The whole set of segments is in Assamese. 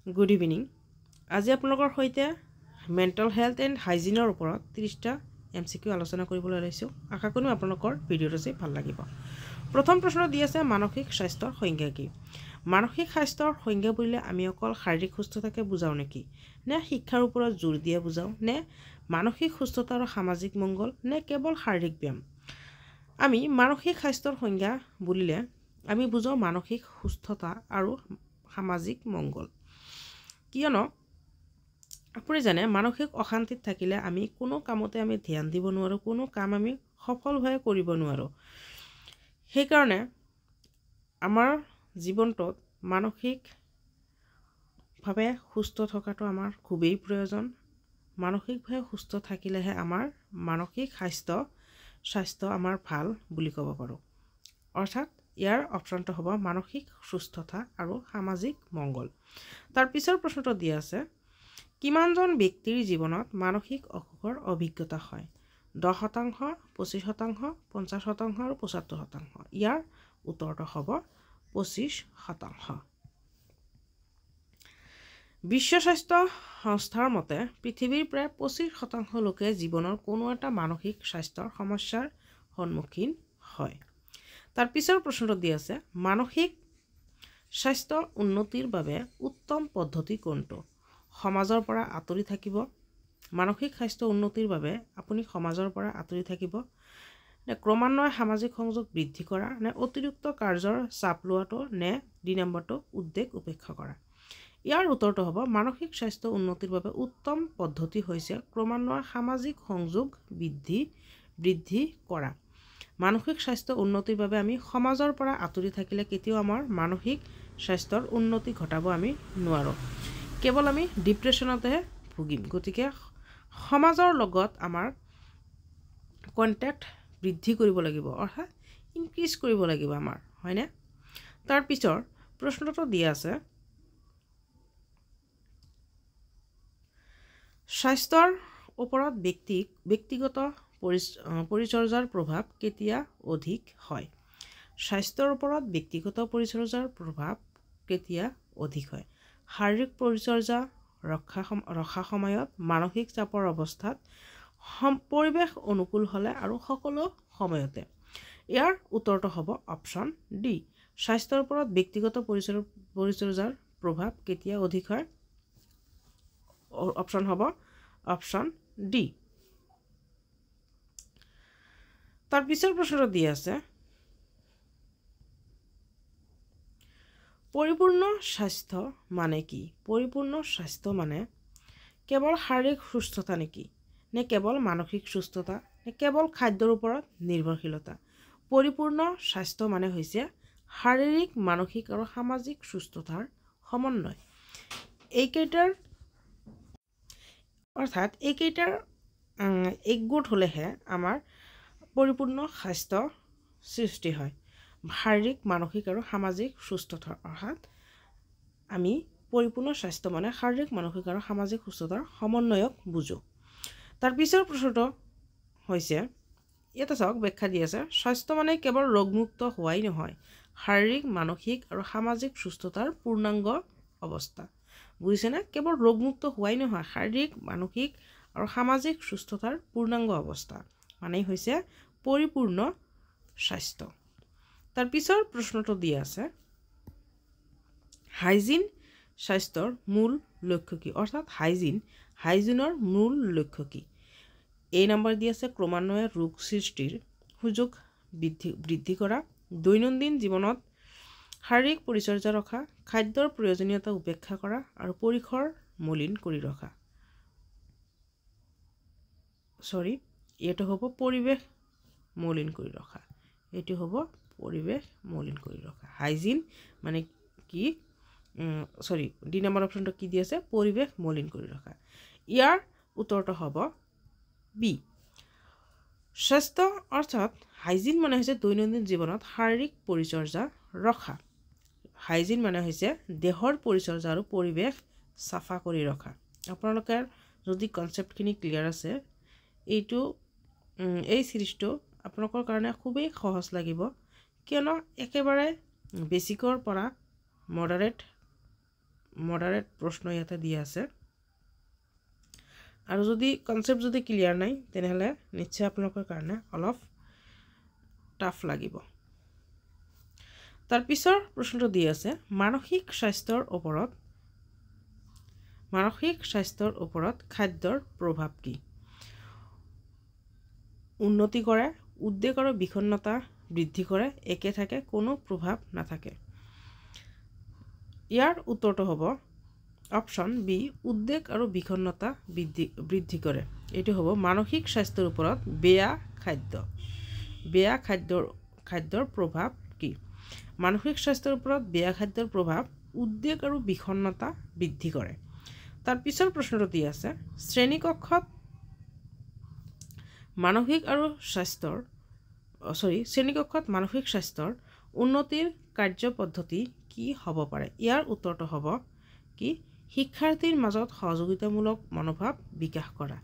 Good evening. আজি আপোনালোকৰ সৈতে মেণ্টেল হেল্থ এণ্ড হাইজিনৰ ওপৰত 30টা MCQ আলোচনা কৰিবলৈ লৈছোঁ। আশা কৰোঁ আপোনালোকৰ ভিডিঅ'টো চাই ভাল লাগিব। প্ৰথম প্ৰশ্ন দি আছে মানসিক স্বাস্থ্যৰ সংজ্ঞা কি? মানসিক স্বাস্থ্যৰ সংজ্ঞা বুলিলে আমি অকল শাৰীৰিক সুস্থতাকে বুজাওঁ নেকি? নে শিক্ষাৰ ওপৰত জোৰ দিয়ে বুজাওঁ? নে মানসিক সুস্থতা আৰু সামাজিক মংগল? নে কেৱল শাৰীৰিক ব্যায়াম? আমি মানসিক স্বাস্থ্যৰ সংজ্ঞা বুলিলে আমি বুজাওঁ মানসিক সুস্থতা আৰু সামাজিক মংগল। কিয়নো আপুনি জানে মানসিক অশান্তিত থাকিলে আমি কোনো কামতে আমি ধ্যান দিব নোৱাৰোঁ, কোনো কাম আমি সফলভাৱে কৰিব নোৱাৰোঁ। সেইকাৰণে আমাৰ জীৱনটোত মানসিকভাৱে সুস্থ থকাটো আমাৰ খুবেই প্ৰয়োজন। মানসিকভাৱে সুস্থ থাকিলেহে আমাৰ মানসিক স্বাস্থ্য আমাৰ ভাল বুলি ক'ব পাৰোঁ। অৰ্থাৎ ইয়াৰ অপশ্যনটো হ'ব মানসিক সুস্থতা আৰু সামাজিক মংগল। তাৰ পিছৰ প্ৰশ্নটো দিয়া আছে কিমানজন ব্যক্তিৰ জীৱনত মানসিক অসুখৰ অভিজ্ঞতা হয়? 10%, 25%, 50% আৰু 75%। ইয়াৰ উত্তৰটো হ'ব 25%। বিশ্ব স্বাস্থ্য সংস্থাৰ মতে পৃথিৱীৰ প্ৰায় 25% লোকে জীৱনৰ কোনো এটা মানসিক স্বাস্থ্যৰ সমস্যাৰ সন্মুখীন হয়। তাৰ পিছৰ প্ৰশ্নটো দি আছে মানসিক স্বাস্থ্য উন্নতিৰ বাবে উত্তম পদ্ধতি কোনটো? সমাজৰ পৰা আঁতৰি থাকিব। মানসিক স্বাস্থ্য উন্নতিৰ বাবে আপুনি সমাজৰ পৰা আঁতৰি থাকিব, নে ক্ৰমান্বয়ে সামাজিক সংযোগ বৃদ্ধি কৰা, নে অতিৰিক্ত কাৰ্যৰ চাপ লোৱাটো, নে 2 নম্বৰটো উদ্বেগ উপেক্ষা কৰা? ইয়াৰ উত্তৰটো হ'ব মানসিক স্বাস্থ্য উন্নতিৰ বাবে উত্তম পদ্ধতি হৈছে ক্ৰমান্বয়ে সামাজিক সংযোগ বৃদ্ধি কৰা। মানসিক স্বাস্থ্য উন্নতিৰ বাবে আমি সমাজৰ পৰা আঁতৰি থাকিলে কেতিয়াও আমাৰ মানসিক স্বাস্থ্যৰ উন্নতি ঘটাব আমি নোৱাৰোঁ, কেৱল আমি ডিপ্ৰেশ্যনতেহে ভুগিম। গতিকে সমাজৰ লগত আমাৰ কণ্টেক্ট বৃদ্ধি কৰিব লাগিব, অৰ্থাৎ ইনক্ৰিজ কৰিব লাগিব আমাৰ, হয়নে? তাৰ পিছৰ প্ৰশ্নটো দিয়া আছে স্বাস্থ্যৰ ওপৰত ব্যক্তিগত পৰিচৰ্যাৰ প্ৰভাৱ কেতিয়া অধিক হয়? স্বাস্থ্যৰ ওপৰত ব্যক্তিগত পৰিচৰ্যাৰ প্ৰভাৱ কেতিয়া অধিক হয়? শাৰীৰিক পৰিচৰ্যা ৰখা সময়ত, মানসিক চাপৰ অৱস্থাত, পৰিৱেশ অনুকূল হ'লে আৰু সকলো সময়তে। ইয়াৰ উত্তৰটো হ'ব অপশ্যন ডি। স্বাস্থ্যৰ ওপৰত ব্যক্তিগত পৰিচৰ্যাৰ প্ৰভাৱ কেতিয়া অধিক হয়? অপশ্যন হ'ব অপশ্যন ডি। তাৰ পিছৰ প্ৰশ্নটো দি আছে পৰিপূৰ্ণ স্বাস্থ্য মানে কি? পৰিপূৰ্ণ স্বাস্থ্য মানে কেৱল শাৰীৰিক সুস্থতা নেকি? নে কেৱল মানসিক সুস্থতা? নে কেৱল খাদ্যৰ ওপৰত নিৰ্ভৰশীলতা? পৰিপূৰ্ণ স্বাস্থ্য মানে হৈছে শাৰীৰিক, মানসিক আৰু সামাজিক সুস্থতাৰ সমন্বয়। এইকেইটাৰ একগোট হ'লেহে আমাৰ পৰিপূৰ্ণ স্বাস্থ্য সৃষ্টি হয়। শাৰীৰিক, মানসিক আৰু সামাজিক সুস্থতা, অৰ্থাৎ আমি পৰিপূৰ্ণ স্বাস্থ্য মানে শাৰীৰিক, মানসিক আৰু সামাজিক সুস্থতাৰ সমন্বয়ক বুজোঁ। তাৰ পিছৰ প্ৰশ্নটো হৈছে ইয়াতে চাওক ব্যাখ্যা দি আছে স্বাস্থ্য মানে কেৱল ৰোগমুক্ত হোৱাই নহয়, শাৰীৰিক, মানসিক আৰু সামাজিক সুস্থতাৰ পূৰ্ণাংগ অৱস্থা। বুজিছেনে? কেৱল ৰোগমুক্ত হোৱাই নহয়, শাৰীৰিক, মানসিক আৰু সামাজিক সুস্থতাৰ পূৰ্ণাংগ অৱস্থা মানেই হৈছে পৰিপূৰ্ণ স্বাস্থ্য। তাৰ পিছৰ প্ৰশ্নটো দিয়া আছে হাইজিন স্বাস্থ্যৰ মূল লক্ষ্য কি? অৰ্থাৎ হাইজিনৰ মূল লক্ষ্য কি? এই নম্বৰ দি আছে ক্ৰমান্বয়ে ৰোগ সৃষ্টিৰ সুযোগ বৃদ্ধি কৰা, দৈনন্দিন জীৱনত শাৰীৰিক পৰিচৰ্যা ৰখা, খাদ্যৰ প্ৰয়োজনীয়তা উপেক্ষা কৰা আৰু পৰিসৰ মলিন কৰি ৰখা। এইটো হ'ব পৰিৱেশ মলিন কৰি ৰখা। এইটো হ'ব পৰিৱেশ মলিন কৰি ৰখা। হাইজিন মানে কি? 2 নম্বৰ অপশ্যনটো কি দি আছে? পৰিৱেশ মলিন কৰি ৰখা। ইয়াৰ উত্তৰটো হ'ব বি। স্বাস্থ্য অৰ্থাৎ হাইজিন মানে হৈছে দৈনন্দিন জীৱনত শাৰীৰিক পৰিচৰ্যা ৰখা। হাইজিন মানে হৈছে দেহৰ পৰিচৰ্যা আৰু পৰিৱেশ চাফা কৰি ৰখা। আপোনালোকৰ যদি কনচেপ্টখিনি ক্লিয়াৰ আছে, এই চিৰিজটো আপোনালোকৰ কাৰণে খুবেই সহজ লাগিব, কিয়নো একেবাৰে বেছিকৰ পৰা মডাৰেট মডাৰেট প্ৰশ্ন ইয়াতে দিয়া আছে আৰু যদি কনসেপ্ট যদি ক্লিয়াৰ নাই তেনেহলে নিশ্চয় আপোনালোকৰ কাৰণে অলপ টাফ লাগিব তাৰ পিছৰ প্ৰশ্নটো দিয়া আছে মানসিক স্বাস্থ্যৰ ওপৰত খাদ্যৰ প্ৰভাৱ কি উন্নতি কৰে উদ্বেগ আৰু বিষণ্ণতা বৃদ্ধি কৰে একে থাকে কোনো প্ৰভাৱ নাথাকে ইয়াৰ উত্তৰটো হ'ব অপশন বি উদ্বেগ আৰু বিষণ্ণতা বৃদ্ধি কৰে এটো হ'ব মানসিক স্বাস্থ্যৰ ওপৰত বেয়া খাদ্যৰ প্ৰভাৱ কি মানসিক স্বাস্থ্যৰ ওপৰত বেয়া খাদ্যৰ প্ৰভাৱ উদ্বেগ আৰু বিষণ্ণতা বৃদ্ধি কৰে তাৰ পিছৰ প্ৰশ্নটো দি আছে শ্ৰেণীকক্ষত মানসিক স্বাস্থ্যৰ উন্নতিৰ কাৰ্যপদ্ধতি কি হ'ব পাৰে ইয়াৰ উত্তৰটো হ'ব কি শিক্ষাৰ্থীৰ মাজত সহযোগিতামূলক মনোভাৱ বিকাশ কৰা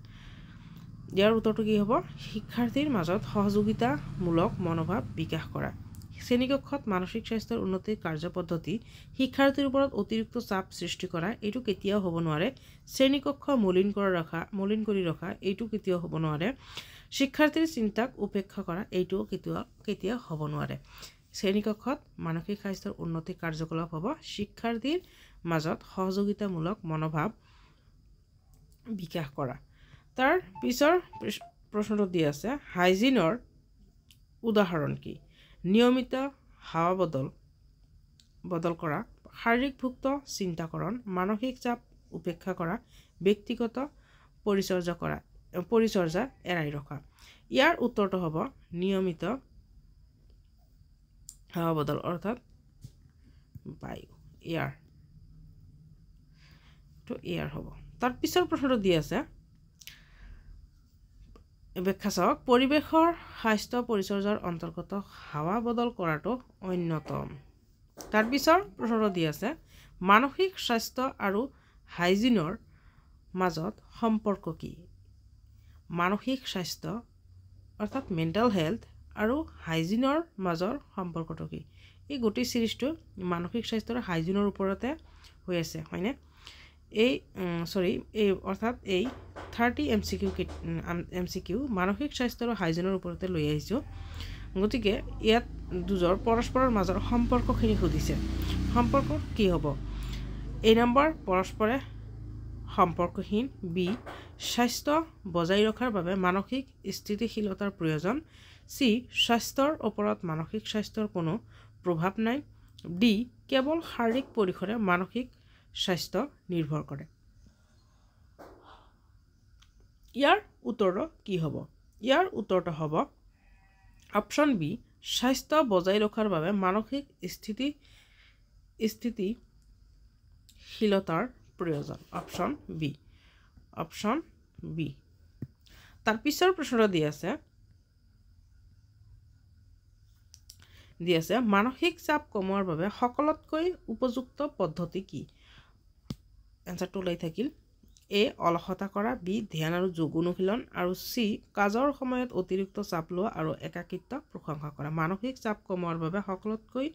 ইয়াৰ উত্তৰটো কি হ'ব শিক্ষাৰ্থীৰ মাজত সহযোগিতামূলক মনোভাৱ বিকাশ কৰা শ্ৰেণীকক্ষত মানসিক স্বাস্থ্যৰ উন্নতিৰ কাৰ্যপদ্ধতি শিক্ষাৰ্থীৰ ওপৰত অতিৰিক্ত চাপ সৃষ্টি কৰা এইটো কেতিয়াও হ'ব নোৱাৰে শ্ৰেণীকক্ষ মলিন কৰি ৰখা এইটো কেতিয়াও হ'ব নোৱাৰে শিক্ষাৰ্থীৰ চিন্তাক উপেক্ষা কৰা এইটো কেতিয়াও হ'ব নোৱাৰে শ্ৰেণীকক্ষত মানসিক স্বাস্থ্যৰ উন্নতিৰ কাৰ্যকলাপ হ'ব শিক্ষাৰ্থীৰ মাজত সহযোগিতামূলক মনোভাৱ বিকাশ কৰা তাৰ পিছৰ প্ৰশ্নটো দি আছে হাইজিনৰ উদাহৰণ কি নিয়মিত হাৱা বদল কৰা শাৰীৰিকভুক্ত চিন্তাকৰণ মানসিক চাপ উপেক্ষা কৰা ব্যক্তিগত পৰিচৰ্যা এৰাই ৰখা ইয়াৰ উত্তৰটো হ'ব নিয়মিত হাৱা বদল অৰ্থাৎ বায়ু এয়াৰ হ'ব তাৰ পিছৰ প্ৰশ্নটো দি আছে ব্যাখ্যা চাওক পৰিৱেশৰ স্বাস্থ্য পৰিচৰ্যাৰ অন্তৰ্গত হাৱা বদল কৰাটো অন্যতম তাৰ পিছৰ প্ৰশ্নটো দি আছে মানসিক স্বাস্থ্য আৰু হাইজিনৰ মাজত সম্পৰ্ক কি মানসিক স্বাস্থ্য অৰ্থাৎ মেণ্টেল হেলথ আৰু হাইজিনৰ মাজৰ সম্পৰ্কটো কি এই গোটেই সিৰিজটো মানসিক স্বাস্থ্য আৰু হাইজিনৰ ওপৰতে হৈ আছে হয়নে এই অৰ্থাৎ এই 30 MCQ মানসিক স্বাস্থ্য আৰু হাইজিনৰ ওপৰতে লৈ আহিছো গতিকে ইয়াত দুজৰ পৰস্পৰৰ মাজৰ সম্পৰ্কখিনি সুধিছে সম্পৰ্ক কি হ'ব এই নম্বৰ পৰস্পৰে সম্পৰ্কহীন বি স্বাস্থ্য বজাই ৰখাৰ বাবে মানসিক স্থিতিশীলতাৰ প্ৰয়োজন সি স্বাস্থ্যৰ ওপৰত মানসিক স্বাস্থ্যৰ কোনো প্ৰভাৱ নাই ডি কেৱল শাৰীৰিক পৰিসৰে মানসিক স্বাস্থ্য নিৰ্ভৰ কৰে ইয়াৰ উত্তৰটো কি হ'ব ইয়াৰ উত্তৰটো হ'ব অপশন বি স্বাস্থ্য বজাই ৰখাৰ বাবে মানসিক স্থিতিশীলতাৰ প্ৰয়োজন অপশন বি তাৰ পিছৰ প্ৰশ্নটো দি আছে মানসিক চাপ কমোৱাৰ বাবে সকলোতকৈ উপযুক্ত পদ্ধতি কি এনসাৰটো ওলাই থাকিল এ অলসতা কৰা বি ধ্যান আৰু যোগ অনুশীলন আৰু সি কাজৰ সময়ত অতিৰিক্ত চাপ লোৱা আৰু একাকিত্ব প্ৰশংসা কৰা মানসিক চাপ কমোৱাৰ বাবে সকলোতকৈ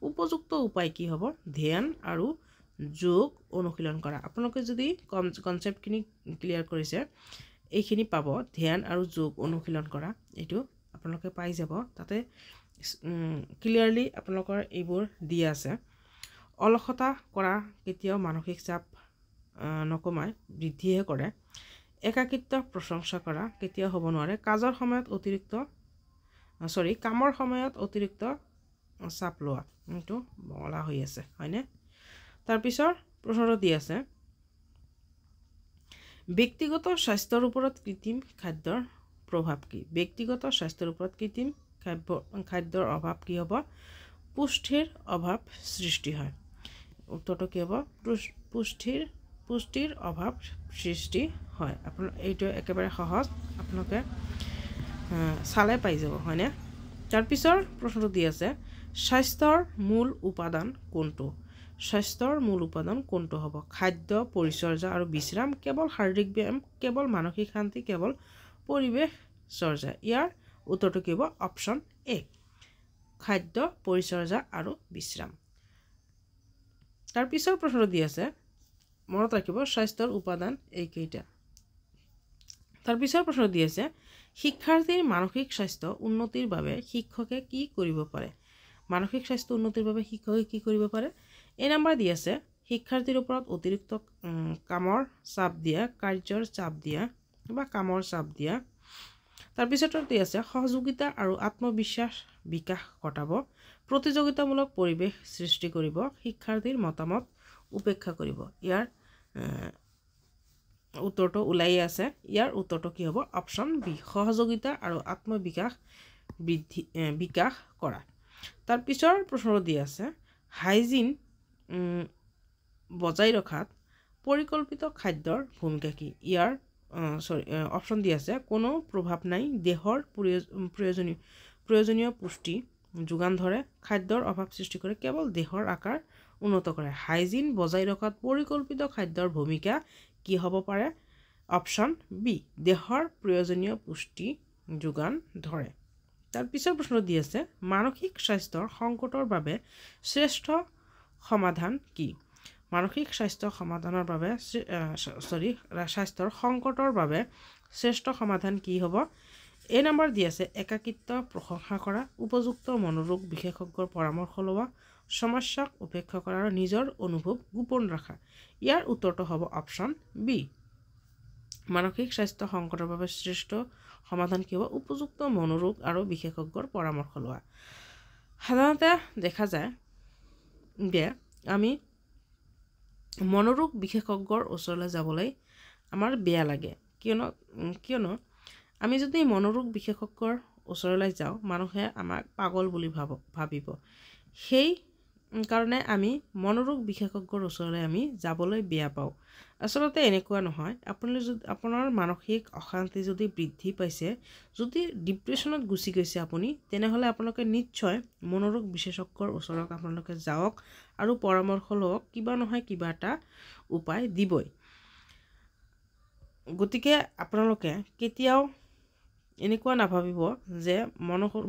উপযুক্ত উপায় কি হ'ব ধ্যান আৰু যোগ অনুশীলন কৰা আপোনালোকে যদি কনসেপ্টখিনি ক্লিয়াৰ কৰিছে এইখিনি পাব ধ্যান আৰু যোগ অনুশীলন কৰা এইটো আপোনালোকে পাই যাব তাতে ক্লিয়াৰলি আপোনালোকৰ এইবোৰ দিয়া আছে অলসতা কৰা কেতিয়াও মানসিক চাপ নকমায় বৃদ্ধিহে কৰে একাকিত্ব প্ৰশংসা কৰা কেতিয়াও হ'ব নোৱাৰে কামৰ সময়ত অতিৰিক্ত চাপ লোৱা এইটো বলা হৈ আছে হয়নে তাৰ পিছৰ প্ৰশ্নটো দি আছে ব্যক্তিগত স্বাস্থ্যৰ ওপৰত কৃত্ৰিম খাদ্যৰ প্ৰভাৱ কি ব্যক্তিগত স্বাস্থ্যৰ ওপৰত কৃত্ৰিম খাদ্যৰ অভাৱ কি হ'ব পুষ্টিৰ অভাৱ সৃষ্টি হয় উত্তৰটো কি হ'ব পুষ্টিৰ অভাৱ সৃষ্টি হয় আপোনাৰ এইটো একেবাৰে সহজ আপোনালোকে চালে পাই যাব হয়নে তাৰ পিছৰ প্ৰশ্নটো দি আছে স্বাস্থ্যৰ মূল উপাদান কোনটো হ'ব খাদ্য পৰিচৰ্যা আৰু বিশ্ৰাম কেৱল শাৰীৰিক ব্যায়াম কেৱল মানসিক শান্তি কেৱল পৰিৱেশ চৰ্যা ইয়াৰ উত্তৰটো কি হ'ব অপশন এ খাদ্য পৰিচৰ্যা আৰু বিশ্ৰাম তাৰ পিছৰ প্ৰশ্নটো দি আছে মনত ৰাখিব স্বাস্থ্যৰ উপাদান এইকেইটা তাৰ পিছৰ প্ৰশ্ন দি আছে শিক্ষাৰ্থীৰ মানসিক স্বাস্থ্য উন্নতিৰ বাবে শিক্ষকে কি কৰিব পাৰে মানসিক স্বাস্থ্য উন্নতিৰ বাবে শিক্ষকে কি কৰিব পাৰে এই নম্বৰ দি আছে শিক্ষাৰ্থীৰ ওপৰত অতিৰিক্ত কামৰ চাপ দিয়া কাৰ্যৰ চাপ দিয়া বা কামৰ চাপ দিয়া তাৰ পিছতে দি আছে সহযোগিতা আৰু আত্মবিশ্বাস বিকাশ ঘটাব প্ৰতিযোগিতামূলক পৰিৱেশ সৃষ্টি কৰিব শিক্ষাৰ্থীৰ মতামত উপেক্ষা কৰিব ইয়াৰ উত্তৰটো ওলাই আছে ইয়াৰ উত্তৰটো কি হ'ব অপচন বি সহযোগিতা আৰু আত্মবিকাশ বিকাশ কৰা তাৰ পিছৰ প্ৰশ্ন দি আছে হাইজিন বজাই ৰখাত পৰিকল্পিত খাদ্যৰ ভূমিকা কি ইয়াৰ অপচন দি আছে কোনো প্ৰভাৱ নাই দেহৰ প্ৰয়োজনীয় পুষ্টি যোগান ধৰে খাদ্যৰ অভাৱ সৃষ্টি কৰে কেৱল দেহৰ আকাৰ উন্নত কৰে হাইজিন বজাই ৰখাত পৰিকল্পিত খাদ্যৰ ভূমিকা কি হ'ব পাৰে অপচন বি দেহৰ প্ৰয়োজনীয় পুষ্টি যোগান ধৰে তাৰ পিছৰ প্ৰশ্ন দি আছে মানসিক স্বাস্থ্যৰ সংকটৰ বাবে শ্ৰেষ্ঠ সমাধান কি মানসিক স্বাস্থ্য সমাধানৰ বাবে স্বাস্থ্যৰ সংকটৰ বাবে শ্ৰেষ্ঠ সমাধান কি হ'ব এই নম্বৰ দি আছে একাকিত্ব প্ৰশংসা কৰা উপযুক্ত মনোৰোগ বিশেষজ্ঞৰ পৰামৰ্শ লোৱা সমস্যাক উপেক্ষা কৰা আৰু নিজৰ অনুভৱ গোপন ৰখা ইয়াৰ উত্তৰটো হ'ব অপচন বি মানসিক স্বাস্থ্য সংকটৰ বাবে শ্ৰেষ্ঠ সমাধান কি হ'ব উপযুক্ত মনোৰোগ আৰু বিশেষজ্ঞৰ পৰামৰ্শ লোৱা সাধাৰণতে দেখা যায় যে আমি মনোৰোগ বিশেষজ্ঞৰ ওচৰলৈ যাবলৈ আমাৰ বেয়া লাগে কিয়নো আমি যদি মনোৰোগ বিশেষজ্ঞৰ ওচৰলৈ যাওঁ মানুহে আমাক পাগল বুলি ভাবিব সেই কাৰণে আমি মনোৰোগ বিশেষজ্ঞৰ ওচৰলৈ আমি যাবলৈ বেয়া পাওঁ আচলতে এনেকুৱা নহয় আপোনাৰ মানসিক অশান্তি যদি বৃদ্ধি পাইছে যদি ডিপ্ৰেশ্যনত গুচি গৈছে আপুনি তেনেহ'লে আপোনালোকে নিশ্চয় মনোৰোগ বিশেষজ্ঞৰ ওচৰত আপোনালোকে যাওক আৰু পৰামৰ্শ লওক কিবা নহয় কিবা এটা উপায় দিবই গতিকে আপোনালোকে কেতিয়াও এনেকুৱা নাভাবিব যে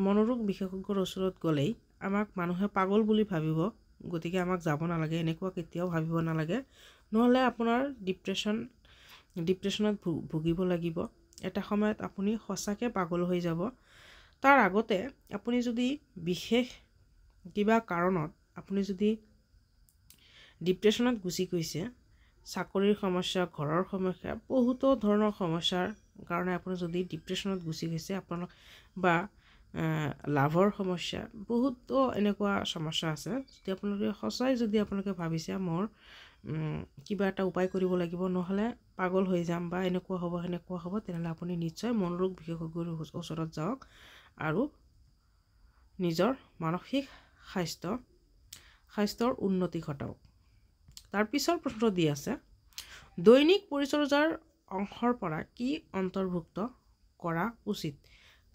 মনোৰোগ বিশেষজ্ঞৰ ওচৰত গ'লেই আমাক মানুহে পাগল বুলি ভাবিব গতিকে আমাক যাব নালাগে এনেকুৱা কেতিয়াও ভাবিব নালাগে নহ'লে আপোনাৰ ডিপ্ৰেশ্যনত ভুগিব লাগিব এটা সময়ত আপুনি সঁচাকৈ পাগল হৈ যাব তাৰ আগতে আপুনি যদি বিশেষ কিবা কাৰণত আপুনি যদি ডিপ্ৰেশ্যনত গুচি গৈছে চাকৰিৰ সমস্যা ঘৰৰ সমস্যা বহুতো ধৰণৰ সমস্যাৰ কাৰণে আপুনি যদি ডিপ্ৰেশ্যনত গুচি গৈছে আপোনালোক বা লাভৰ সমস্যা বহুতো এনেকুৱা সমস্যা আছে যদি আপোনালোকে সঁচাই যদি আপোনালোকে ভাবিছে মোৰ কিবা এটা উপায় কৰিব লাগিব নহ'লে পাগল হৈ যাম বা এনেকুৱা হ'ব তেনেহ'লে আপুনি নিশ্চয় মনোৰোগ বিশেষজ্ঞৰ ওচৰত যাওক আৰু নিজৰ মানসিক স্বাস্থ্যৰ উন্নতি ঘটাওক তাৰ পিছৰ প্ৰশ্ন দি আছে দৈনিক পৰিচৰ্যাৰ অংশৰ পৰা কি অন্তৰ্ভুক্ত কৰা উচিত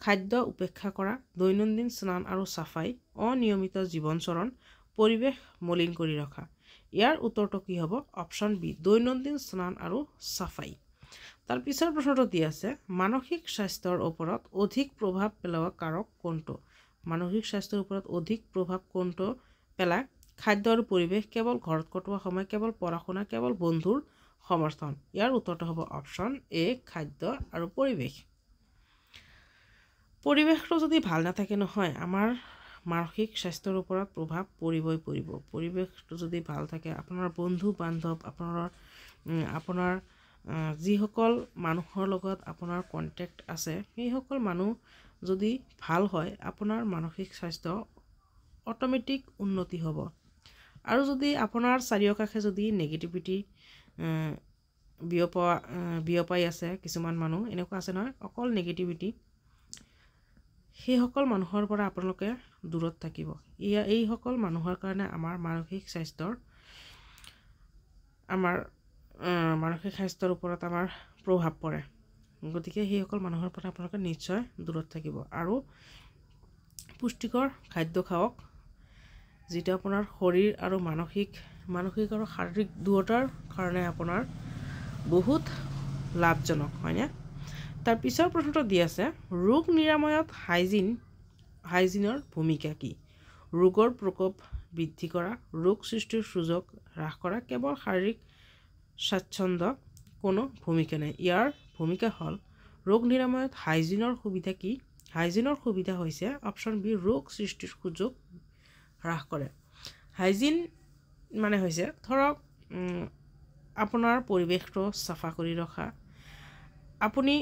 খাদ্য উপেক্ষা কৰা দৈনন্দিন স্নান আৰু চাফাই অনিয়মিত জীৱনচৰণ পৰিৱেশ মলিন কৰি ৰখা ইয়াৰ উত্তৰটো কি হ'ব অপচন বি দৈনন্দিন স্নান আৰু চাফাই তাৰ পিছৰ প্ৰশ্নটো দি আছে মানসিক স্বাস্থ্যৰ ওপৰত অধিক প্ৰভাৱ পেলোৱা কাৰক কোনটো মানসিক স্বাস্থ্যৰ ওপৰত অধিক প্ৰভাৱ কোনটো পেলায় খাদ্য আৰু পৰিৱেশ কেৱল ঘৰত কটোৱা সময় কেৱল পঢ়া শুনা কেৱল বন্ধুৰ সমৰ্থন ইয়াৰ উত্তৰটো হ'ব অপচন এ খাদ্য আৰু পৰিৱেশটো যদি ভাল নাথাকে নহয় আমাৰ মানসিক স্বাস্থ্যৰ ওপৰত প্ৰভাৱ পৰিব পৰিৱেশটো যদি ভাল থাকে আপোনাৰ বন্ধু বান্ধৱ আপোনাৰ যিসকল মানুহৰ লগত আপোনাৰ কণ্টেক্ট আছে সেইসকল মানুহ যদি ভাল হয় আপোনাৰ মানসিক স্বাস্থ্য অট'মেটিক উন্নতি হ'ব আৰু যদি আপোনাৰ চাৰিওকাষে যদি নেগেটিভিটি বিয়পাই আছে কিছুমান মানুহ এনেকুৱা আছে নহয় অকল নেগেটিভিটি সেইসকল মানুহৰ পৰা আপোনালোকে দূৰত থাকিব এইসকল মানুহৰ কাৰণে আমাৰ মানসিক স্বাস্থ্যৰ ওপৰত আমাৰ প্ৰভাৱ পৰে গতিকে সেইসকল মানুহৰ পৰা আপোনালোকে নিশ্চয় দূৰত থাকিব আৰু পুষ্টিকৰ খাদ্য খাওক যিটো আপোনাৰ শৰীৰ আৰু মানসিক আৰু শাৰীৰিক দুয়োটাৰ কাৰণে আপোনাৰ বহুত লাভজনক হয়নে তাৰ পিছৰ প্ৰশ্নটো দি আছে ৰোগ নিৰাময়ত হাইজিনৰ ভূমিকা কি ৰোগৰ প্ৰকোপ বৃদ্ধি কৰা ৰোগ সৃষ্টিৰ সুযোগ হ্ৰাস কৰা কেৱল শাৰীৰিক স্বাচ্ছন্দ্য কোনো ভূমিকা নাই। ইয়াৰ ভূমিকা হ'ল ৰোগ নিৰাময়ত হাইজিনৰ সুবিধা কি? হাইজিনৰ সুবিধা হৈছে অপশ্যন বি ৰোগ সৃষ্টিৰ সুযোগ হ্ৰাস কৰে। হাইজিন মানে হৈছে ধৰক আপোনাৰ পৰিৱেশটো চাফা কৰি ৰখা। আপুনি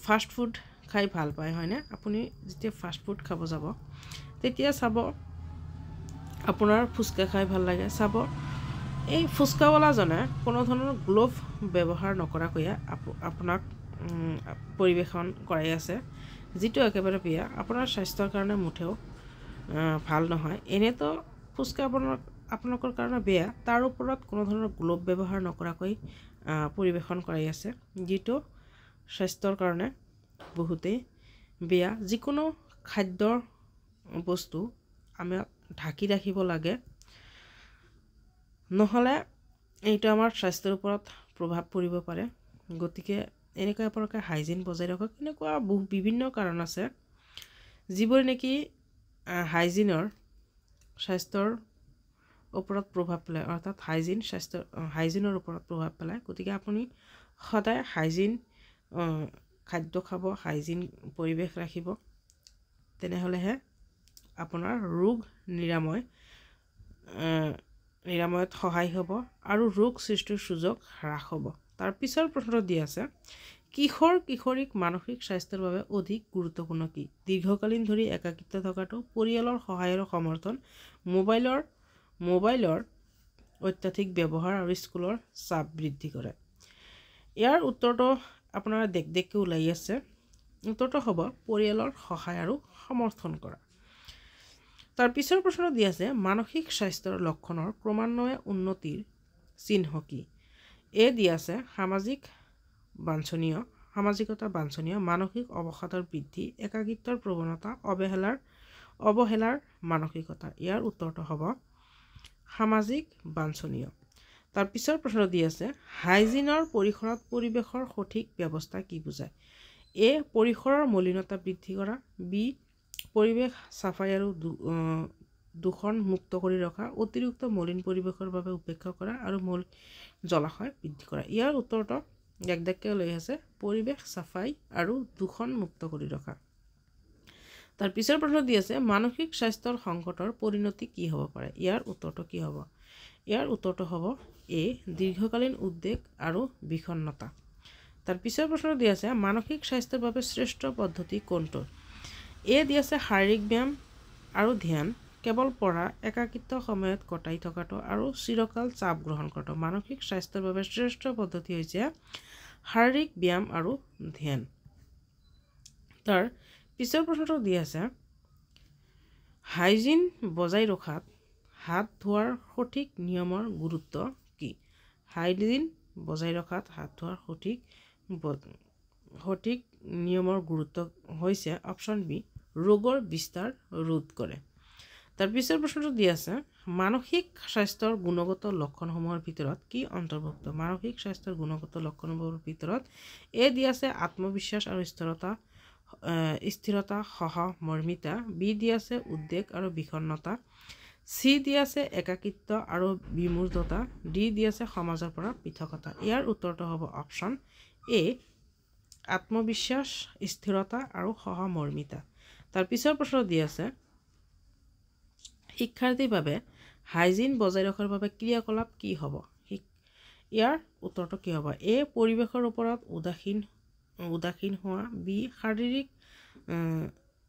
ফাষ্ট ফুড খাই ভাল পায় হয়নে? আপুনি যেতিয়া ফাষ্ট ফুড খাব যাব তেতিয়া চাব আপোনাৰ ফুচকা খাই ভাল লাগে, চাব এই ফুচকাৱালাজনে কোনো ধৰণৰ গ্লোভ ব্যৱহাৰ নকৰাকৈয়ে আপোনাক পৰিৱেশন কৰাই আছে, যিটো একেবাৰে বেয়া, আপোনাৰ স্বাস্থ্যৰ কাৰণে মুঠেও ভাল নহয়। এনেতো ফুচকা আপোনালোকৰ কাৰণে বেয়া, তাৰ ওপৰত কোনো ধৰণৰ গ্লোভ ব্যৱহাৰ নকৰাকৈ পৰিৱেশন কৰাই আছে, যিটো স্বাস্থ্যৰ কাৰণে বহুতেই বেয়া। যিকোনো খাদ্যৰ বস্তু আমি ঢাকি ৰাখিব লাগে, নহ'লে এইটো আমাৰ স্বাস্থ্যৰ ওপৰত প্ৰভাৱ পৰিব পাৰে। গতিকে এনেকুৱা আপোনালোকে হাইজিন বজাই ৰাখক। এনেকুৱা বিভিন্ন কাৰণ আছে যিবোৰ নেকি হাইজিনৰ স্বাস্থ্যৰ ওপৰত প্ৰভাৱ পেলায়, অৰ্থাৎ হাইজিনৰ ওপৰত প্ৰভাৱ পেলায়। গতিকে আপুনি সদায় হাইজিন খাদ্য খাব, হাইজিন পৰিৱেশ ৰাখিব, তেনেহ'লেহে আপোনাৰ ৰোগ নিৰাময়ত সহায় হ'ব আৰু ৰোগ সৃষ্টিৰ সুযোগ হ্ৰাস হ'ব। তাৰ পিছৰ প্ৰশ্নটো দি আছে কিশোৰ কিশোৰীক মানসিক স্বাস্থ্যৰ বাবে অধিক গুৰুত্বপূৰ্ণ কি? দীৰ্ঘকালীন ধৰি একাকিত্ব থকাটো, পৰিয়ালৰ সহায় আৰু সমৰ্থন, মোবাইলৰ অত্যাধিক ব্যৱহাৰ আৰু স্কুলৰ চাপ বৃদ্ধি কৰে। ইয়াৰ উত্তৰটো আপোনাৰ দেখকৈ ওলাই আছে। উত্তৰটো হ'ব পৰিয়ালৰ সহায় আৰু সমৰ্থন কৰা। তাৰ পিছৰ প্ৰশ্ন দি আছে মানসিক স্বাস্থ্যৰ লক্ষণৰ ক্ৰমান্বয়ে উন্নতিৰ চিহ্ন কি? এ দি আছে সামাজিকতা বাঞ্ছনীয়, মানসিক অৱসাদৰ বৃদ্ধি, একাকিত্বৰ প্ৰৱণতা, অৱহেলাৰ মানসিকতা। ইয়াৰ উত্তৰটো হ'ব সামাজিক বাঞ্ছনীয়। তাৰ পিছৰ প্ৰশ্ন দি আছে হাইজিনৰ পৰিসৰত পৰিৱেশৰ সঠিক ব্যৱস্থা কি বুজায়? এ পৰিসৰৰ মলিনতা বৃদ্ধি কৰা, বি পৰিৱেশ চাফাই আৰু দূষণ মুক্ত কৰি ৰখা, অতিৰিক্ত মলিন পৰিৱেশৰ বাবে উপেক্ষা কৰা আৰু জলাশয় বৃদ্ধি কৰা। ইয়াৰ উত্তৰটো দেখকৈ লৈ আছে পৰিৱেশ চাফাই আৰু দূষণ মুক্ত কৰি ৰখা। তাৰ পিছৰ প্ৰশ্ন দি আছে মানসিক স্বাস্থ্যৰ সংকটৰ পৰিণতি কি হ'ব পাৰে? ইয়াৰ উত্তৰটো কি হ'ব? ইয়াৰ উত্তৰটো হ'ব এ দীৰ্ঘকালীন উদ্বেগ আৰু বিষণ্ণতা। তাৰ পিছৰ প্ৰশ্ন দি আছে মানসিক স্বাস্থ্যৰ বাবে শ্ৰেষ্ঠ পদ্ধতি কোনটো? এ দি আছে শাৰীৰিক ব্যায়াম আৰু ধ্যান, কেৱল পঢ়া, একাকিত্ব সময়ত কটাই থকাটো আৰু চিৰকাল চাপ গ্ৰহণ কৰাটো। মানসিক স্বাস্থ্যৰ বাবে শ্ৰেষ্ঠ পদ্ধতি হৈছে শাৰীৰিক ব্যায়াম আৰু ধ্যান। তাৰ পিছৰ প্ৰশ্নটো দি আছে হাইজিন বজাই ৰখাত হাত ধোৱাৰ সঠিক নিয়মৰ গুৰুত্ব কি? হাইজিন বজাই ৰখাত হাত ধোৱাৰ সঠিক নিয়মৰ গুৰুত্ব হৈছে অপশ্যন বি ৰোগৰ বিস্তাৰ ৰোধ কৰে। তাৰ পিছৰ প্ৰশ্নটো দি আছে মানসিক স্বাস্থ্যৰ গুণগত লক্ষণসমূহৰ ভিতৰত কি অন্তৰ্ভুক্ত? মানসিক স্বাস্থ্যৰ গুণগত লক্ষণসমূহৰ ভিতৰত এ দি আছে আত্মবিশ্বাস আৰু স্থিৰতা সহমৰ্মিতা, বি দি আছে উদ্বেগ আৰু বিষণ্ণতা, চি দি আছে একাকিত্ব আৰু বিমূৰ্ততা, ডি দি আছে সমাজৰ পৰা পৃথকতা। ইয়াৰ উত্তৰটো হ'ব অপশ্যন এ আত্মবিশ্বাস, স্থিৰতা আৰু সহমৰ্মিতা। তাৰ পিছৰ প্ৰশ্ন দি আছে শিক্ষাৰ্থীৰ বাবে হাইজিন বজাই ৰখাৰ বাবে ক্ৰিয়াকলাপ কি হ'ব? ইয়াৰ উত্তৰটো কি হ'ব? এ পৰিৱেশৰ ওপৰত উদাসীন হোৱা, বি শাৰীৰিক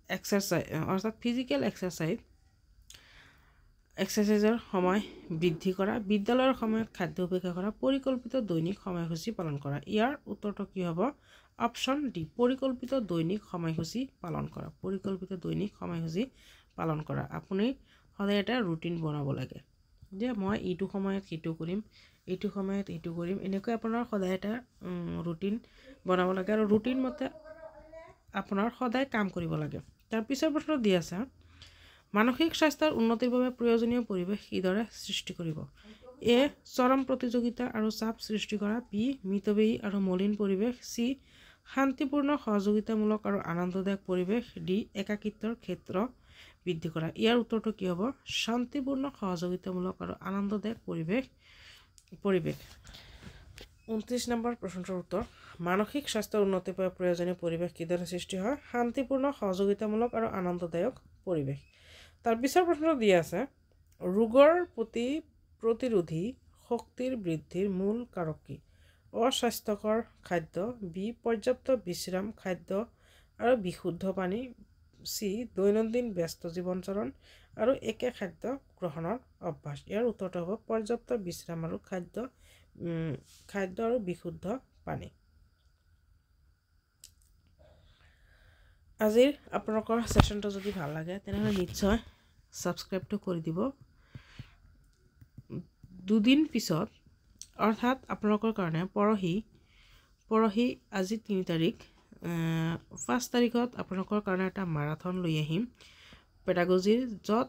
এক্সাৰচাইজ অৰ্থাৎ ফিজিকেল এক্সাৰচাইজৰ সময় বৃদ্ধি কৰা, বিদ্যালয়ৰ সময়ত খাদ্য উপেক্ষা কৰা, পৰিকল্পিত দৈনিক সময়সূচী পালন কৰা। ইয়াৰ উত্তৰটো কি হ'ব? অপশ্যন ডি পৰিকল্পিত দৈনিক সময়সূচী পালন কৰা। পৰিকল্পিত দৈনিক সময়সূচী পালন কৰা। আপুনি সদায় এটা ৰুটিন বনাব লাগে যে মই এইটো সময়ত সেইটো কৰিম, এইটো সময়ত এইটো কৰিম, এনেকৈ আপোনাৰ সদায় এটা ৰুটিন বনাব লাগে আৰু ৰুটিন মতে আপোনাৰ সদায় কাম কৰিব লাগে। তাৰ পিছৰ প্ৰশ্ন দি আছে মানসিক স্বাস্থ্যৰ উন্নতিৰ বাবে প্ৰয়োজনীয় পৰিৱেশ কিদৰে সৃষ্টি কৰিব? এ চৰম প্ৰতিযোগিতা আৰু চাপ সৃষ্টি কৰা, বি মিতব্যয়ী আৰু মলিন পৰিৱেশ, চি শান্তিপূৰ্ণ সহযোগিতামূলক আৰু আনন্দদায়ক পৰিৱেশ, ডি একাকিত্বৰ ক্ষেত্ৰ বৃদ্ধি কৰা। ইয়াৰ উত্তৰটো কি হ'ব? শান্তিপূৰ্ণ সহযোগিতামূলক আৰু আনন্দদায়ক পৰিৱেশ। 29 নম্বৰ প্ৰশ্নটোৰ উত্তৰ মানসিক স্বাস্থ্যৰ উন্নতিৰ বাবে প্ৰয়োজনীয় পৰিৱেশ কিদৰে সৃষ্টি হয় শান্তিপূৰ্ণ সহযোগিতামূলক আৰু আনন্দদায়ক পৰিৱেশ তাৰ পিছৰ প্ৰশ্নটো দিয়া আছে ৰোগৰ প্ৰতি প্ৰতিৰোধী শক্তিৰ বৃদ্ধিৰ মূল কাৰক কি অস্বাস্থ্যকৰ খাদ্য বি পৰ্যাপ্ত বিশ্ৰাম খাদ্য আৰু বিশুদ্ধ পানী চি দৈনন্দিন ব্যস্ত জীৱনচৰণ আৰু একে খাদ্য গ্ৰহণৰ অভ্যাস ইয়াৰ উত্তৰটো হ'ব পৰ্যাপ্ত বিশ্ৰাম আৰু খাদ্য আৰু বিশুদ্ধ পানী আজিৰ আপোনালোকৰ সেশনটো যদি ভাল লাগে তেনেহ'লে নিশ্চয় সাবস্ক্ৰাইবটো কৰি দিব দুদিন পিছত অৰ্থাৎ আপোনালোকৰ কাৰণে পৰহি আজি 3 তাৰিখ 5 তাৰিখত আপোনালোকৰ কাৰণে এটা মাৰাথন লৈ আহিম পেডাগজিৰ য'ত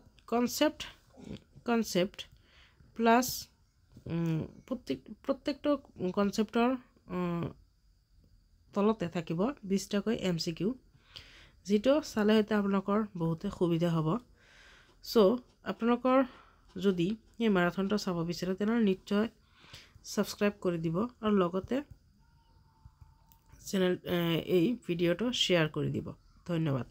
কনসেপ্ট প্লাস প্ৰত্যেকটো কনসেপ্টৰ তলতে থাকিব 20টাকৈ MCQ যেটো চালে হয়তো আপোনালোকৰ বহুতে সুবিধা হ'ব সো আপোনালোকৰ যদি এই মাৰাথনটো চাব বিচাৰে তেনেহ'লে নিশ্চয় সাবস্ক্ৰাইব কৰি দিব আৰু লগতে চেনেল এই ভিডিঅটো শ্বেয়াৰ কৰি দিব ধন্যবাদ